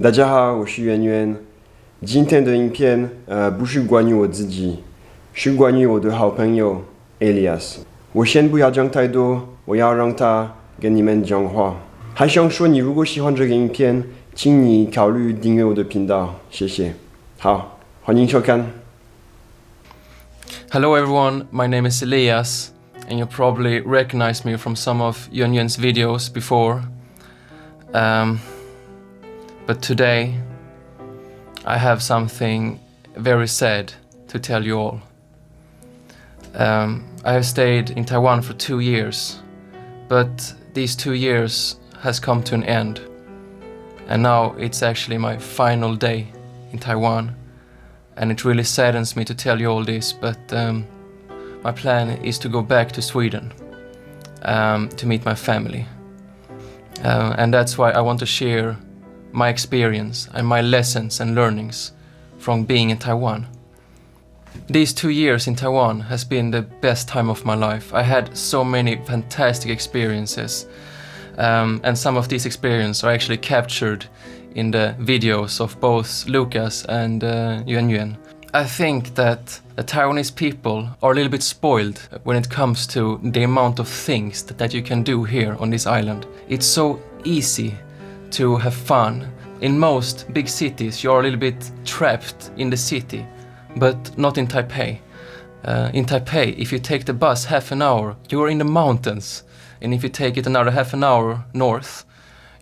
大家好，我是圆圆。今天的影片不是关于我自己，是关于我的好朋友 Elias。我先不要讲太多，我要让他跟你们讲话。还想说，你如果喜欢这个影片，请你考虑订阅我的频道，谢谢。好，欢迎收看。Hello everyone, my name is Elias, and you probably recognize me from some of Yunyun's videos before. But today, I have something very sad to tell you all. I have stayed in Taiwan for 2 years, but these 2 years has come to an end. And now it's actually my final day in Taiwan. And it really saddens me to tell you all this, but my plan is to go back to Sweden to meet my family. And that's why I want to share my experience and my lessons and learnings from being in Taiwan. These 2 years in Taiwan has been the best time of my life. I had so many fantastic experiences, and some of these experiences are actually captured in the videos of both Lucas and Yuan. I think that the Taiwanese people are a little bit spoiled when it comes to the amount of things that you can do here on this island. It's so easy to have fun. In most big cities, you're a little bit trapped in the city, but not in Taipei. In Taipei, if you take the bus half an hour, you're in the mountains. And if you take it another half an hour north,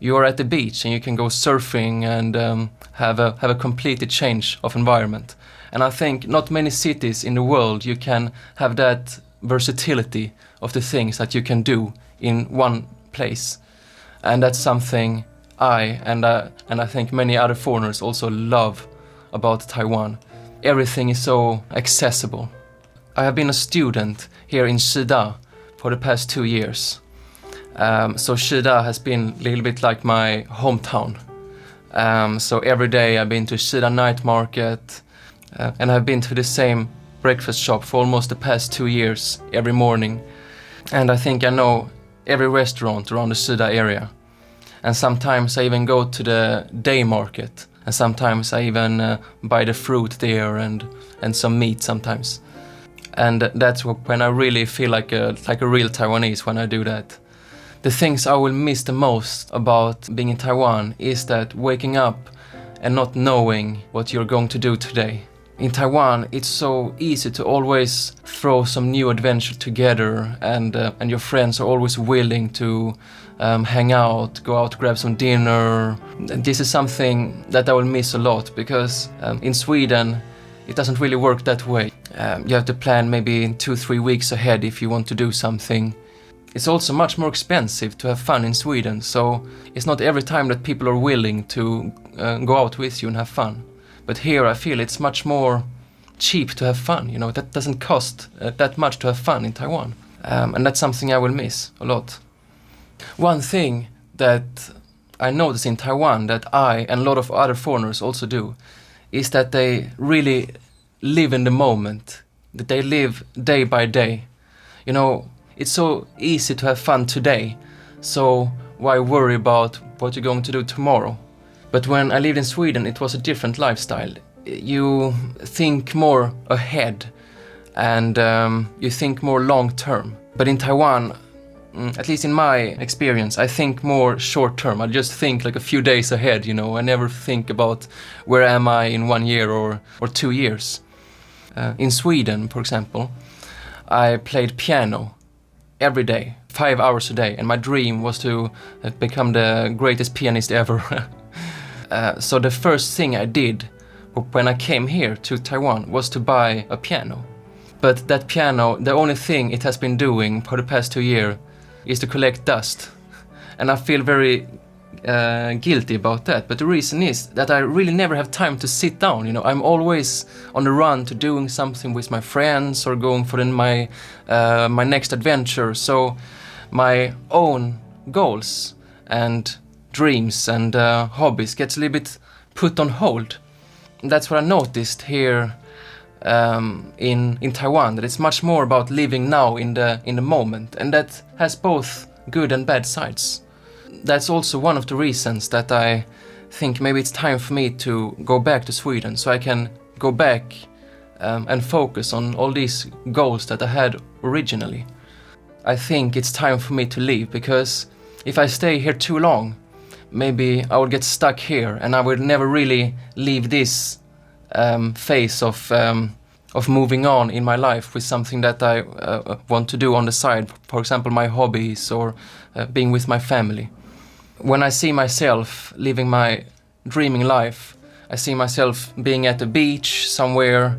you are at the beach and you can go surfing and have a completely change of environment. And I think not many cities in the world you can have that versatility of the things that you can do in one place. And that's something I think many other foreigners also love about Taiwan. Everything is so accessible. I have been a student here in Shida for the past 2 years. So Shida has been a little bit like my hometown. So every day I've been to Shida night market, and I've been to the same breakfast shop for almost the past 2 years every morning. And I think I know every restaurant around the Shida area. And sometimes I even go to the day market, and sometimes I even buy the fruit there and some meat sometimes. And that's when I really feel like a real Taiwanese when I do that. The things I will miss the most about being in Taiwan is that waking up and not knowing what you're going to do today. In Taiwan, it's so easy to always throw some new adventure together, and your friends are always willing to hang out, go out, grab some dinner. This is something that I will miss a lot, because in Sweden, it doesn't really work that way. You have to plan maybe 2-3 weeks ahead if you want to do something. It's also much more expensive to have fun in Sweden, so it's not every time that people are willing to go out with you and have fun. But here I feel it's much more cheap to have fun, you know, that doesn't cost that much to have fun in Taiwan. And that's something I will miss a lot. One thing that I notice in Taiwan that I and a lot of other foreigners also do is that they really live in the moment, that they live day by day. You know, it's so easy to have fun today, so why worry about what you're going to do tomorrow? But when I lived in Sweden, it was a different lifestyle. You think more ahead, and you think more long term. But in Taiwan, at least in my experience, I think more short term. I just think like a few days ahead, you know. I never think about where am I in 1 year or 2 years. In Sweden, for example, I played piano every day, 5 hours a day, and my dream was to become the greatest pianist ever. So the first thing I did when I came here to Taiwan was to buy a piano. But that piano, the only thing it has been doing for the past 2 years is to collect dust. And I feel very guilty about that. But the reason is that I really never have time to sit down. You know, I'm always on the run to doing something with my friends or going for my next adventure. So my own goals and dreams and hobbies gets a little bit put on hold. And that's what I noticed here in Taiwan, that it's much more about living now in the moment, and that has both good and bad sides. That's also one of the reasons that I think maybe it's time for me to go back to Sweden so I can go back and focus on all these goals that I had originally. I think it's time for me to leave, because if I stay here too long, maybe I would get stuck here and I would never really leave this phase of moving on in my life with something that I want to do on the side, for example my hobbies or being with my family. When I see myself living my dreaming life, I see myself being at the beach somewhere,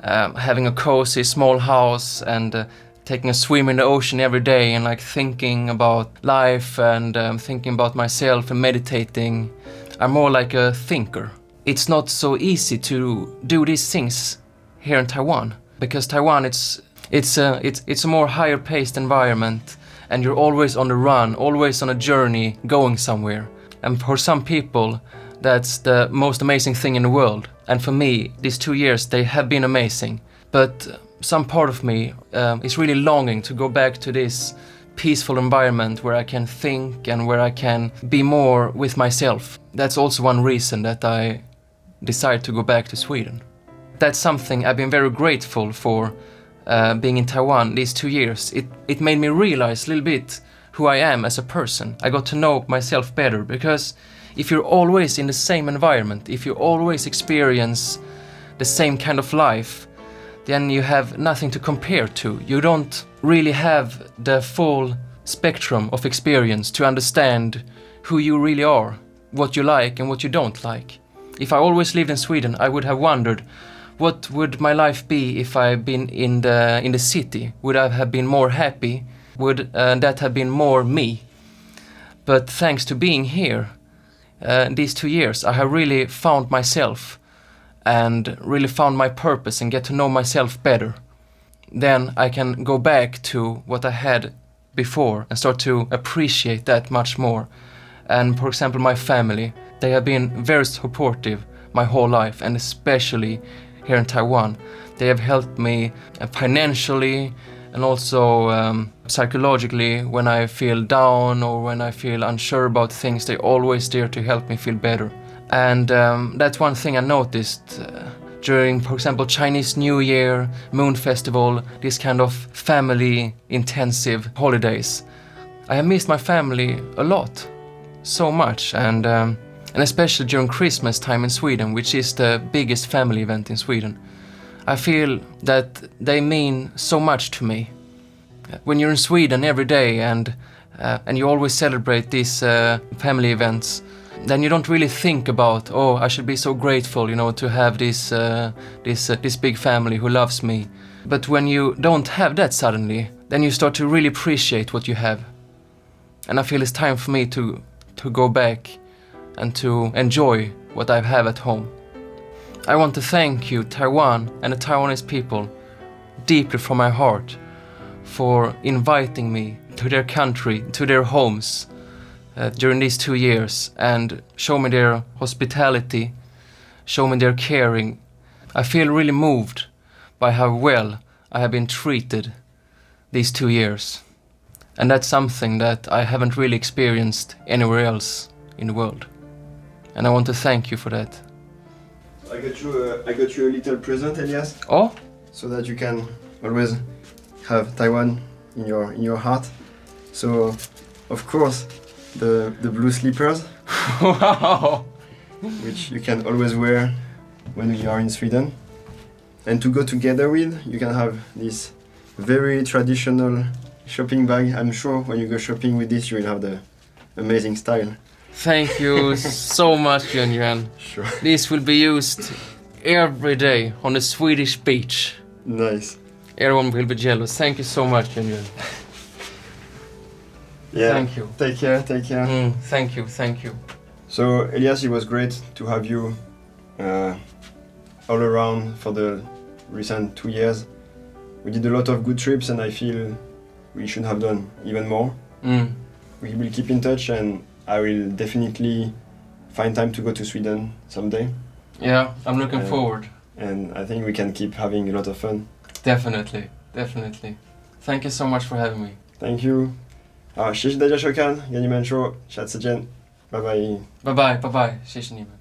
having a cozy small house and taking a swim in the ocean every day and like thinking about life and thinking about myself and meditating. I'm more like a thinker. It's not so easy to do these things here in Taiwan, because Taiwan it's a more higher paced environment and you're always on the run, always on a journey going somewhere. And for some people that's the most amazing thing in the world. And for me, these 2 years, they have been amazing. But some part of me is really longing to go back to this peaceful environment where I can think and where I can be more with myself. That's also one reason that I decided to go back to Sweden. That's something I've been very grateful for being in Taiwan these 2 years. It made me realize a little bit who I am as a person. I got to know myself better, because if you're always in the same environment, if you always experience the same kind of life, then you have nothing to compare to. You don't really have the full spectrum of experience to understand who you really are, what you like and what you don't like. If I always lived in Sweden, I would have wondered, what would my life be if I'd been in the city? Would I have been more happy? Would that have been more me? But thanks to being here, these 2 years, I have really found myself and really found my purpose and get to know myself better. Then I can go back to what I had before and start to appreciate that much more. And for example, my family, they have been very supportive my whole life, and especially here in Taiwan. They have helped me financially and also psychologically when I feel down or when I feel unsure about things. They always there to help me feel better. And that's one thing I noticed during, for example, Chinese New Year, Moon Festival, this kind of family intensive holidays. I have missed my family a lot, so much, and especially during Christmas time in Sweden, which is the biggest family event in Sweden. I feel that they mean so much to me. When you're in Sweden every day and you always celebrate these family events, then you don't really think about, oh, I should be so grateful, you know, to have this big family who loves me. But when you don't have that suddenly, then you start to really appreciate what you have. And I feel it's time for me to go back and to enjoy what I have at home. I want to thank you, Taiwan, and the Taiwanese people, deeply from my heart, for inviting me to their country, to their homes, during these 2 years, and show me their hospitality, show me their caring. I feel really moved by how well I have been treated these 2 years. And that's something that I haven't really experienced anywhere else in the world. And I want to thank you for that. I got you a little present, Elias. Oh? So that you can always have Taiwan in your heart. So, of course, the blue slippers. Wow! Which you can always wear when you are in Sweden. And to go together with, you can have this very traditional shopping bag. I'm sure when you go shopping with this, you will have the amazing style. Thank you so much, Yuan. Sure. This will be used every day on the Swedish beach. Nice. Everyone will be jealous. Thank you so much, Yuan. Yeah. Thank you. Take care. Thank you. So, Elias, it was great to have you all around for the recent 2 years. We did a lot of good trips, and I feel we should have done even more. We will keep in touch, and I will definitely find time to go to Sweden someday. Yeah, I'm looking forward. And I think we can keep having a lot of fun. Definitely. Thank you so much for having me. Thank you. 好，谢谢大家收看，给你们说，下次见。拜拜。拜拜，拜拜，谢谢你们。